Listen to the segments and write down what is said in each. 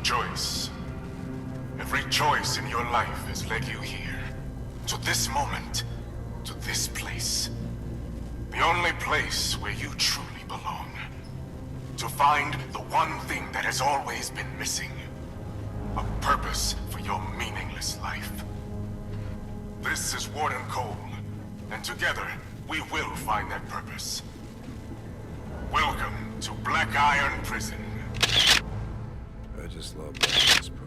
Rejoice. Every choice in your life has led you here. To this moment. To this place. The only place where you truly belong. To find the one thing that has always been missing. A purpose for your meaningless life. This is Warden Cole, and together, we will find that purpose. Welcome to Black Iron Prison. I just love this part.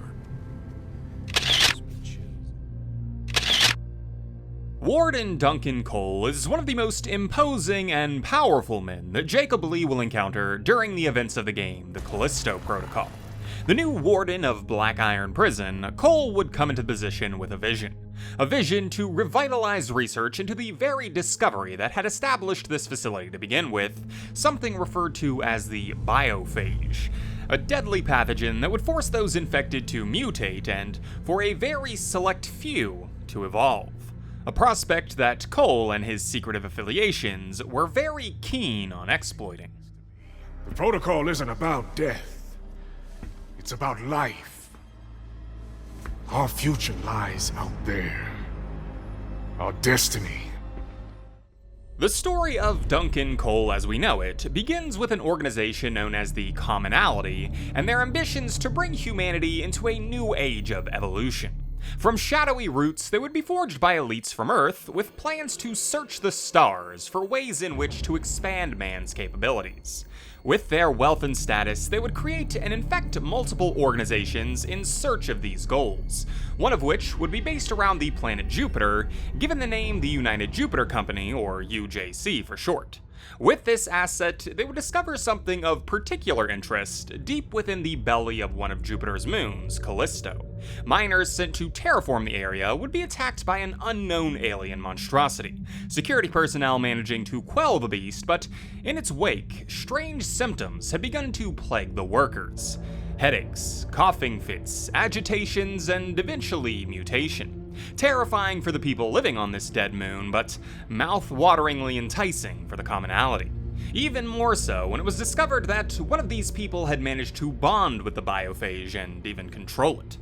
Warden Duncan Cole is one of the most imposing and powerful men that Jacob Lee will encounter during the events of the game, the Callisto Protocol. The new Warden of Black Iron Prison, Cole would come into position with a vision. A vision to revitalize research into the very discovery that had established this facility to begin with, something referred to as the Biophage. A deadly pathogen that would force those infected to mutate and, for a very select few, to evolve. A prospect that Cole and his secretive affiliations were very keen on exploiting. The protocol isn't about death. It's about life. Our future lies out there. Our destiny. The story of Duncan Cole as we know it begins with an organization known as the Commonality and their ambitions to bring humanity into a new age of evolution. From shadowy roots that would be forged by elites from Earth with plans to search the stars for ways in which to expand man's capabilities. With their wealth and status, they would create and infect multiple organizations in search of these goals, one of which would be based around the planet Jupiter, given the name the United Jupiter Company, or UJC for short. With this asset, they would discover something of particular interest deep within the belly of one of Jupiter's moons, Callisto. Miners sent to terraform the area would be attacked by an unknown alien monstrosity, security personnel managing to quell the beast, but in its wake, strange symptoms had begun to plague the workers. Headaches, coughing fits, agitations, and eventually mutation. Terrifying for the people living on this dead moon, but mouth-wateringly enticing for the Commonality. Even more so when it was discovered that one of these people had managed to bond with the Biophage and even control it.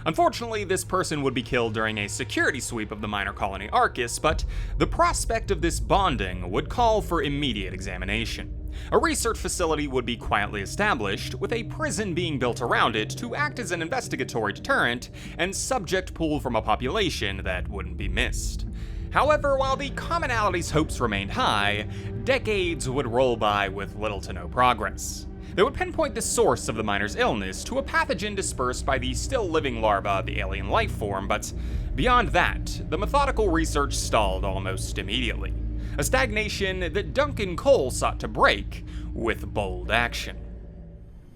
Unfortunately, this person would be killed during a security sweep of the minor colony Arcus, but the prospect of this bonding would call for immediate examination. A research facility would be quietly established, with a prison being built around it to act as an investigatory deterrent and subject pool from a population that wouldn't be missed. However, while the Commonality's hopes remained high, decades would roll by with little to no progress. They would pinpoint the source of the miner's illness to a pathogen dispersed by the still-living larva of the alien life form, but beyond that, the methodical research stalled almost immediately. A stagnation that Duncan Cole sought to break with bold action.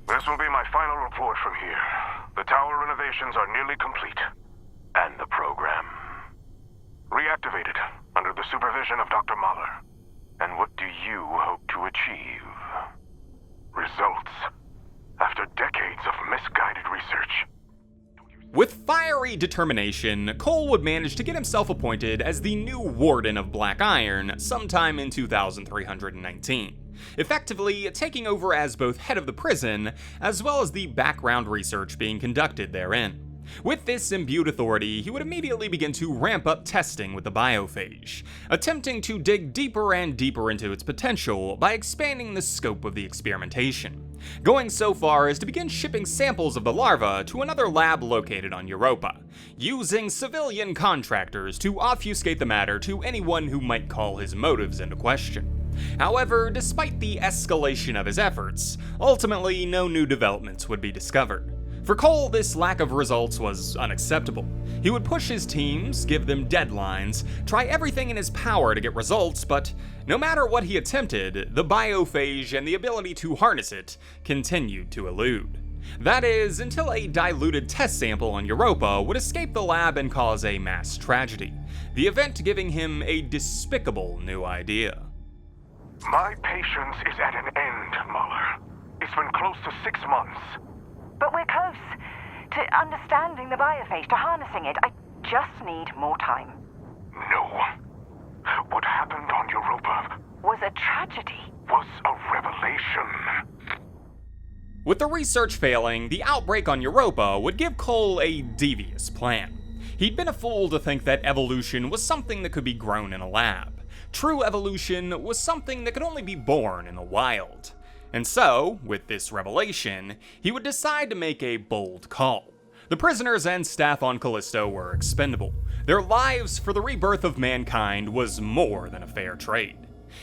This will be my final report from here. The tower renovations are nearly complete. And the program reactivated under the supervision of Dr. Mahler. And what do you hope to achieve? Results after decades of misguided research. With fiery determination, Cole would manage to get himself appointed as the new Warden of Black Iron sometime in 2319, effectively taking over as both head of the prison as well as the background research being conducted therein. With this imbued authority, he would immediately begin to ramp up testing with the Biophage, attempting to dig deeper and deeper into its potential by expanding the scope of the experimentation, going so far as to begin shipping samples of the larva to another lab located on Europa, using civilian contractors to obfuscate the matter to anyone who might call his motives into question. However, despite the escalation of his efforts, ultimately no new developments would be discovered. For Cole, this lack of results was unacceptable. He would push his teams, give them deadlines, try everything in his power to get results, but no matter what he attempted, the Biophage and the ability to harness it continued to elude. That is, until a diluted test sample on Europa would escape the lab and cause a mass tragedy, the event giving him a despicable new idea. My patience is at an end, Mahler. It's been close to 6 months. But we're close to understanding the biophage, to harnessing it. I just need more time. No. What happened on Europa was a tragedy. Was a revelation. With the research failing, the outbreak on Europa would give Cole a devious plan. He'd been a fool to think that evolution was something that could be grown in a lab. True evolution was something that could only be born in the wild. And so, with this revelation, he would decide to make a bold call. The prisoners and staff on Callisto were expendable. Their lives for the rebirth of mankind was more than a fair trade.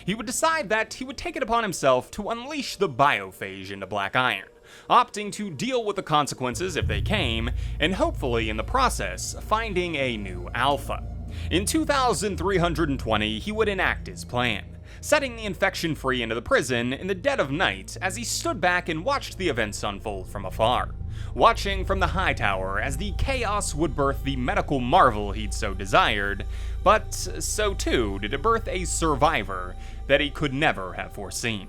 He would decide that he would take it upon himself to unleash the Biophage into Black Iron, opting to deal with the consequences if they came, and hopefully in the process, finding a new alpha. In 2320, he would enact his plan, setting the infection free into the prison in the dead of night as he stood back and watched the events unfold from afar, watching from the high tower as the chaos would birth the medical marvel he'd so desired, but so too did it birth a survivor that he could never have foreseen.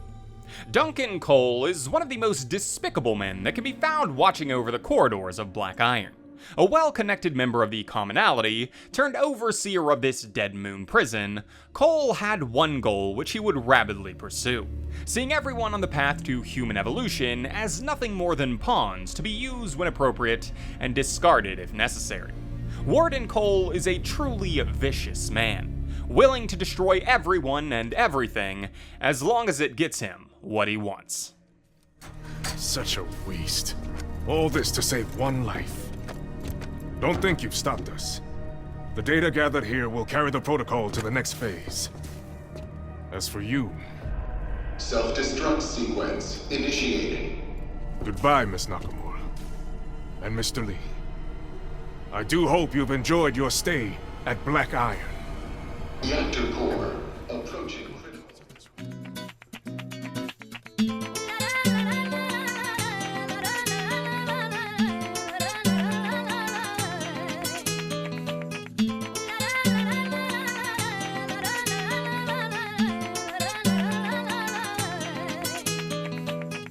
Duncan Cole is one of the most despicable men that can be found watching over the corridors of Black Iron. A well-connected member of the commonality, turned overseer of this Dead Moon prison, Cole had one goal which he would rapidly pursue, seeing everyone on the path to human evolution as nothing more than pawns to be used when appropriate and discarded if necessary. Warden Cole is a truly vicious man, willing to destroy everyone and everything as long as it gets him what he wants. Such a waste. All this to save one life. Don't think you've stopped us. The data gathered here will carry the protocol to the next phase. As for you... Self-destruct sequence initiating. Goodbye, Miss Nakamura. And Mr. Lee. I do hope you've enjoyed your stay at Black Iron. Reactor core approaching.